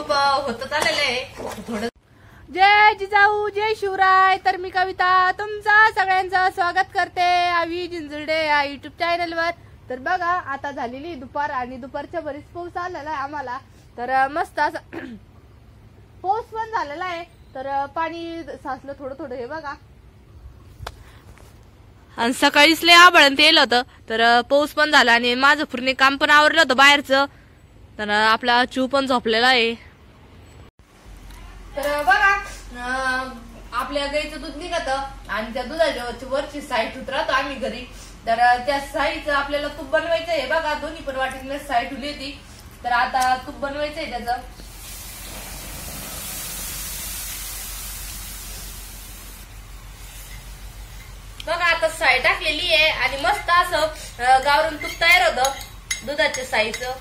तूप होत आलेलं आहे थोडं. जय जिजाऊ जय शिवराय. तर मी कविता तुमचा सगळ्यांचं स्वागत करते आवी जिंजुर्डे या युट्यूब चॅनलवर. तर बघा आता झालेली दुपार आणि दुपारच्या बरीच पाऊस आलेला आहे आम्हाला. तर मस्त असं पाऊस पण झालेला आहे. तर पाणी साचलं थोडं थोडं हे बघा. आणि सकाळीच लय आभाळ येलं होतं. तर पाऊस पण झाला आणि माझं पूर्ण काम पण आवरलं होतं बाहेरचं. तर आपला चू पण झोपलेला आहे. तर बघा आपल्या गाईचं दूध निघत आणि त्या दुधाच्या वरची साईट उतरतो आम्ही घरी. तर त्या साईचं आपल्याला तूप बनवायचं आहे. बघा दोन्ही पण वाटीतल्या साईट उली होती. तर आता तूप बनवायचंय त्याचं. बघा आता साई टाकलेली आहे आणि मस्त असं गावरून तूप तयार होतं दुधाच्या साईचं.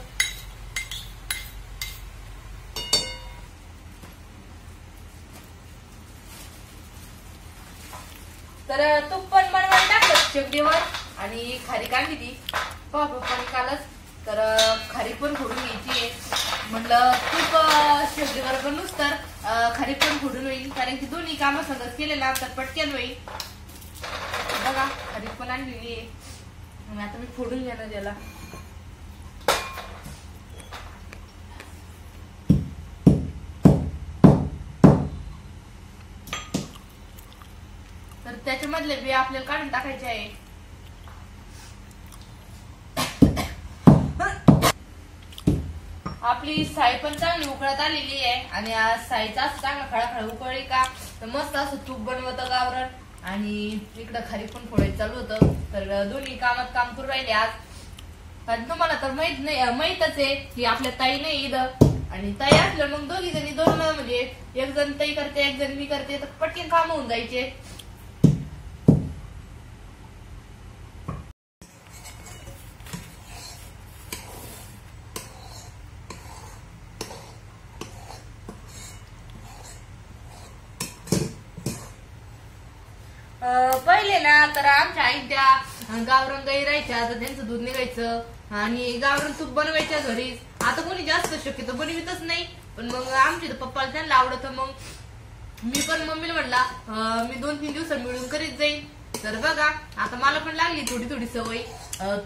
तर तूप पण बनवायला टाकलं शेगडीवर आणि खारीक आणली ती पप्पानी कालच. तर खारीक पण फोडून घ्यायची आहे. म्हटलं तूप शेगडीवर बनवूच तर खारीक पण फोडून होईल, कारण की दोन्ही कामं सगळं केले ना तर पटकन होईल. बघा खारीक पण आणलेली आहे. आता मी फोडून घेणार त्याला. तर त्याच्यामधले बी आपल्याला काढून टाकायचे आहे. आपली साई पण चांगली उकळत आलेली आहे आणि साईचा असं चांगला खळाखळा उकळली का तर मस्त असं तूप बनवतं गावरण. आणि इकडं खारीक पण फोडायचं चालू होतं. तर दोन्ही कामात काम करू राहिले आज. कारण तुम्हाला तर माहितच आहे की आपल्या ताई नाही इथं, आणि ताई असलं मग दोघी जणी दोन म्हणजे एक जण ताई करते एक जण मी करते तर पटकन काम होऊन जायचे. पहिले ना तर आमच्या आई त्या गावरण गाई राहायच्या तर त्यांचं दूध निघायचं आणि गावरण तूप बनवायच्या घरीच. आता कोणी जास्त शक्यतो बनवितच नाही. पण मग आमच्या पप्पाला त्यांना आवडत. मग मी पण मम्मीला म्हणला मी 2-3 दिवस मिळून करीत जाईल. तर बघा आता मला पण लागली थोडी थोडी सवय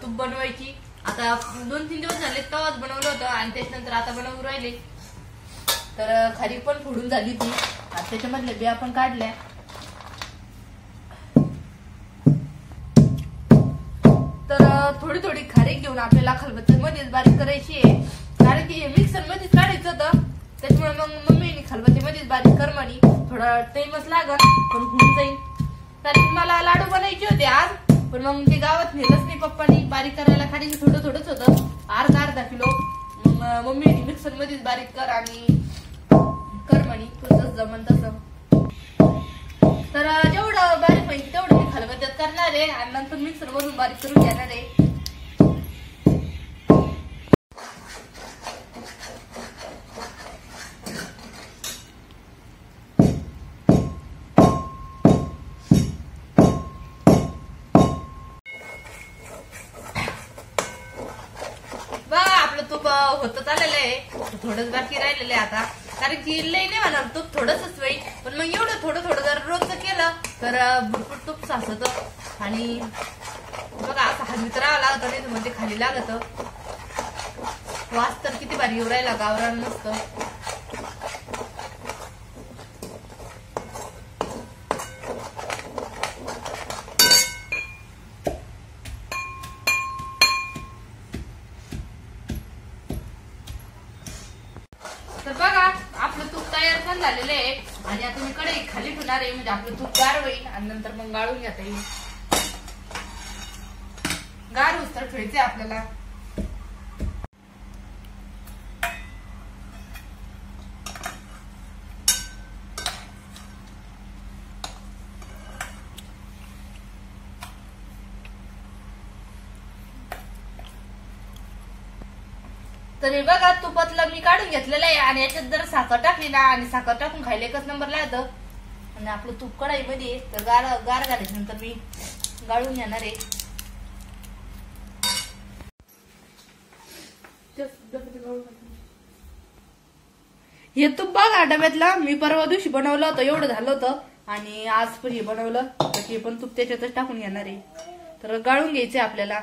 तूप बनवायची. आता 2-3 दिवस झाले तवाच बनवलं होतं आणि त्याच्यानंतर आता बनवून राहिले. तर खारीक पण फोडून झाली ती. त्याच्यामधल्या बिया पण काढल्या. तर थोडी थोडी खारीक घेऊन आपल्याला खलबत्त्यामध्येच बारीक करायची आहे, कारण की मिक्सर मध्येच काढायचं होतं. त्याच्यामुळे मग मम्मीने खलबत्त्यामध्येच बारीक कर म्हणी. थोडा टाइमच लागल पण होऊन जाईल. कारण मला लाडू बनायचे होते आज, पण मग ते गावात नेलंच नाही पप्पानी बारीक करायला. खारीक थोडं थोडंच होतं, अर्धा किलो. मम्मीने मिक्सर मध्येच बारीक कर आणि कर म्हणी तुझं जमन तसं. तर जेवढं बारीक पाहिजे तेवढं मी खलबत्त्यात करणार आहे आणि नंतर मिक्सर मधून बारीक करून घेणार आहे. आपलं तूप होत आलेलं आहे, थोडंच बाकी राहिलेलं आहे आता. कारण की लई नाही म्हणणार तूप थोडंच होईल, पण मग एवढं थोडं थोडं जर रोजचं केलं तर भरपूर तूप साचत. आणि बघा असं हलवीत राहावं लागत नाही म्हणजे खाली लागत. वास तर किती भारी येऊ राहिला गावरान मस्त. तर बघा आपलं तूप तयार पण झालेलं आहे आणि आता मी कढई खाली ठेवणार आहे म्हणजे आपलं तूप गार होईल आणि नंतर मग गाळून घेता येईल. गार उस्तर ठेवायचे आपल्याला. तर हे बघा तुपातलं मी काढून घेतलेलं आहे आणि याच्यात जर साखर टाकली ना आणि साखर टाकून खायला एकच नंबरला येतं. आणि आपलं तूप कढाईमध्ये तर गार घालायचं नंतर मी गाळून घेणार आहे. हे तूप बघा डब्यातला, मी परवा दिवशी बनवलं होतं, एवढं झालं होतं. आणि आज पण हे बनवलं तर हे पण तूप त्याच्यातच टाकून घेणार आहे. तर गाळून घ्यायचंय आपल्याला.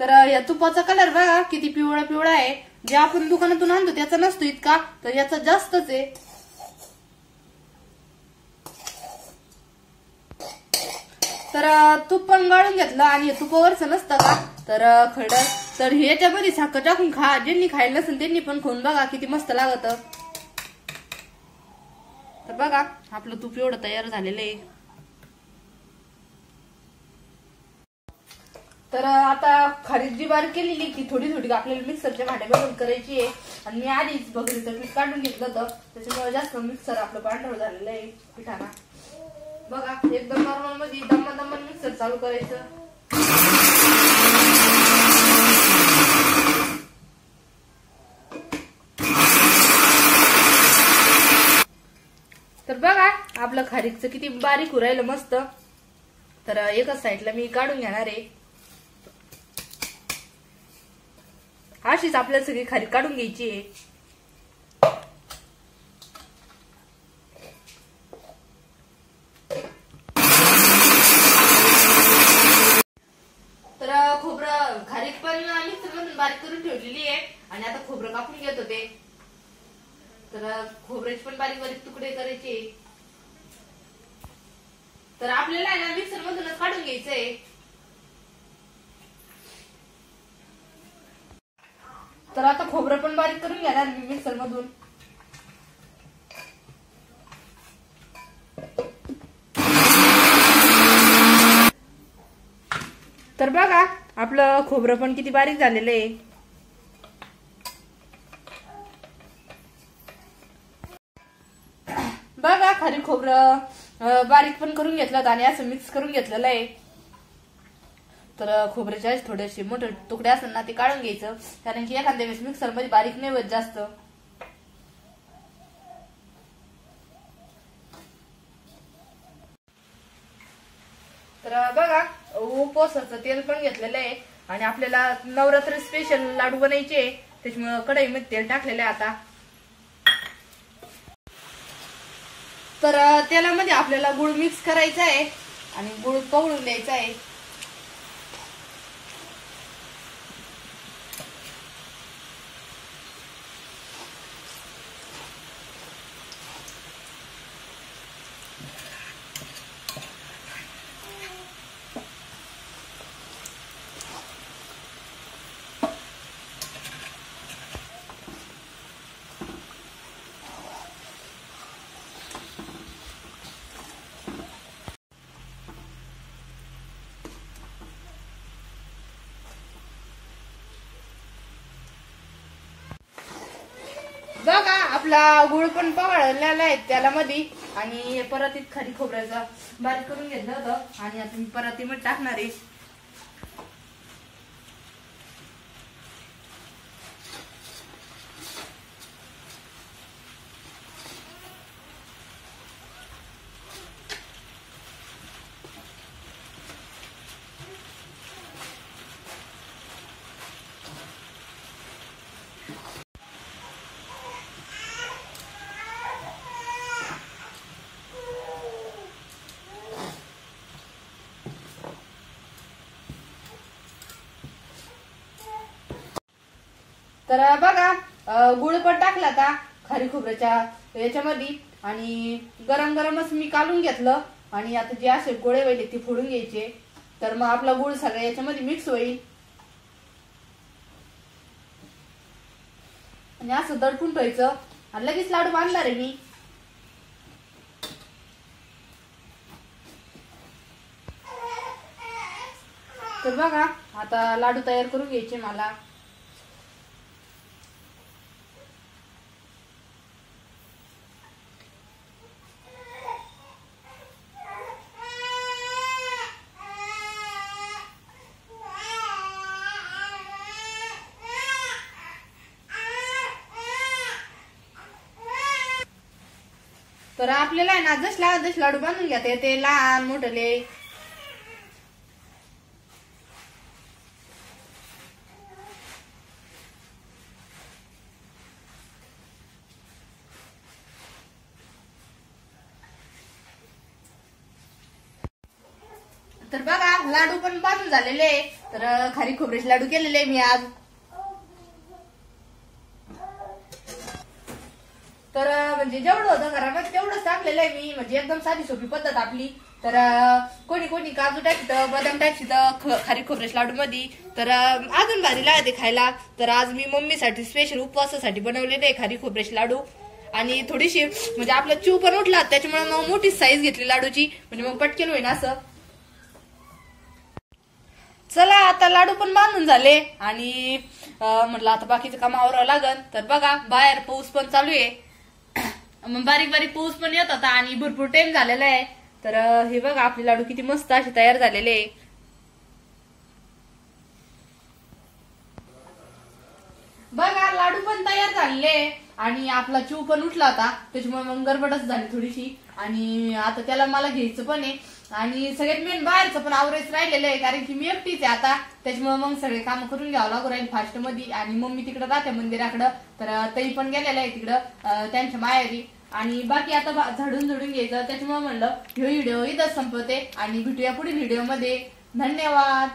तर या तुपाचा कलर बघा किती पिवळा पिवळा आहे. जे आपण दुकानातून आणतो त्याचा नसतो इतका, तर याचा जास्तच आहे. तर तूप पण गाळून घेतलं आणि तुपावरच नसतं का तर खरडं. तर ह्याच्यामध्ये साखर टाकून खा, ज्यांनी खायला नसेल त्यांनी पण खाऊन बघा किती मस्त लागत. तर बघा आपलं तूप एवढं तयार झालेलं आहे. तर आता खारीक जी बारीक केलेली ती थोडी थोडी आपल्याला मिक्सरच्या भांड्यामधून करायची आहे. आणि मी आधीच भगरीचं पीठ काढून घेतलं होतं, त्याच्यामुळे जास्त मिक्सर आपलं पांढरं झालेलं आहे पिठाना. बघा एकदम नॉर्मल मध्ये दम्मा मिक्सर चालू करायचं. तर बघा आपलं खारीकचं किती बारीक उरायलं मस्त. तर एकाच साईडला मी काढून घेणार आहे. अशीच आपल्याला सगळी खारीक काढून घ्यायची आहे. तर खोबरं खारीक पण मिक्सर मधून बारीक करून ठेवलेली आहे. आणि आता खोबरं कापून घेत होते. तर खोबऱ्याचे पण बारीक बारीक तुकडे करायचे. तर आपल्याला ना मिक्सर मधूनच काढून घ्यायचंय. तर आता खोबरं पण बारीक करून घेणार मी मिक्सर मधून. तर बघा आपलं खोबरं पण किती बारीक झालेलं आहे. बघा खारी खोबरं बारीक पण करून घेतलं आणि असं मिक्स करून घेतलेलं आहे. तर खोबऱ्याचे थोडेसे मोठे तुकडे असेल ना ते काढून घ्यायचं, कारण की एखाद्या वेळेस मिक्सर मध्ये बारीक नाही होत जास्त. तर बघा उपवासाचं तेल पण घेतलेलं आहे. आणि आपल्याला नवरात्री स्पेशल लाडू बनायचे, त्याच्यामुळे कढईमध्ये तेल टाकलेलं आहे आता. तर तेलामध्ये आपल्याला गुळ मिक्स करायचा आहे आणि गुळ कवळून द्यायचा आहे. बघा आपला गुळ पण पवळलेला आहे त्याला मध्ये. आणि परातीत खारी खोबऱ्याचा बारीक करून घेतलं होतं आणि आता मी परातीमध्ये टाकणार आहे. तर बघा गुळ पण टाकला आता खारी खोबऱ्याच्या याच्यामध्ये. आणि गरम गरमच मी काढून घेतलं. आणि आता जे असे गोळे वहिले ते फोडून घ्यायचे. तर मग आपला गुळ सगळा याच्यामध्ये मिक्स होईल. आणि असं दडपून ठेवायचं आणि लगेच लाडू बांधणार आहे मी. तर बघा आता लाडू तयार करून घ्यायचे मला. तर आपल्याला आहे ना जस लाडू बांधून घ्या ते लहान मोठले. तर बघा लाडू पण बांधून झालेले, तर खारी खोबऱ्याचे लाडू केलेले मी आज. तर म्हणजे जेवढं होतं घरामध्ये तेवढंच टाकलेलं आहे मी, म्हणजे एकदम साधी सोपी पद्धत आपली. तर कोणी कोणी काजू टाकतं, बदाम टाकतं खारी खोबऱ्याच्या लाडू मध्ये, तर अजून भारी लागते खायला. तर आज मी मम्मीसाठी स्पेशल उपवासासाठी बनवलेले खारी खोबऱ्याचे लाडू. आणि थोडीशी म्हणजे आपला चिव पण उठला त्याच्यामुळे मग मोठी साईज घेतली लाडूची, म्हणजे मग पटकेल होईना असं. चला आता लाडू पण बांधून झाले आणि म्हटलं आता बाकीचं काम आवरावं लागल. तर बघा बाहेर पाऊस पण चालू आहे, मग बारीक बारीक पाऊस पण येत होता आणि भरपूर टाइम झालेला आहे. तर हे बघा आपले लाडू किती मस्त असे तयार झालेले आहे. बघा लाडू पण तयार झाले आणि आपला चिव पण उठला होता त्याच्यामुळे मग गडबडच झाली थोडीशी. आणि आता त्याला मला घ्यायचं पण आहे आणि सगळ्यात मेन बाहेरचं पण आवरायचं राहिलेलं आहे, कारण की मी एकटीच आहे आता, त्याच्यामुळे मग सगळे काम करून घ्यावं लागू राहील फास्ट मध्ये. आणि मम्मी तिकडे जाते मंदिराकडं, तर ताई पण गेलेल्या आहे तिकडं त्यांच्या माहेरी. आणि बाकी आता झाडून घ्यायचं, त्याच्यामुळे म्हणलं हे व्हिडिओ इथंच संपवते आणि भेटूया पुढील व्हिडिओ मध्ये. धन्यवाद.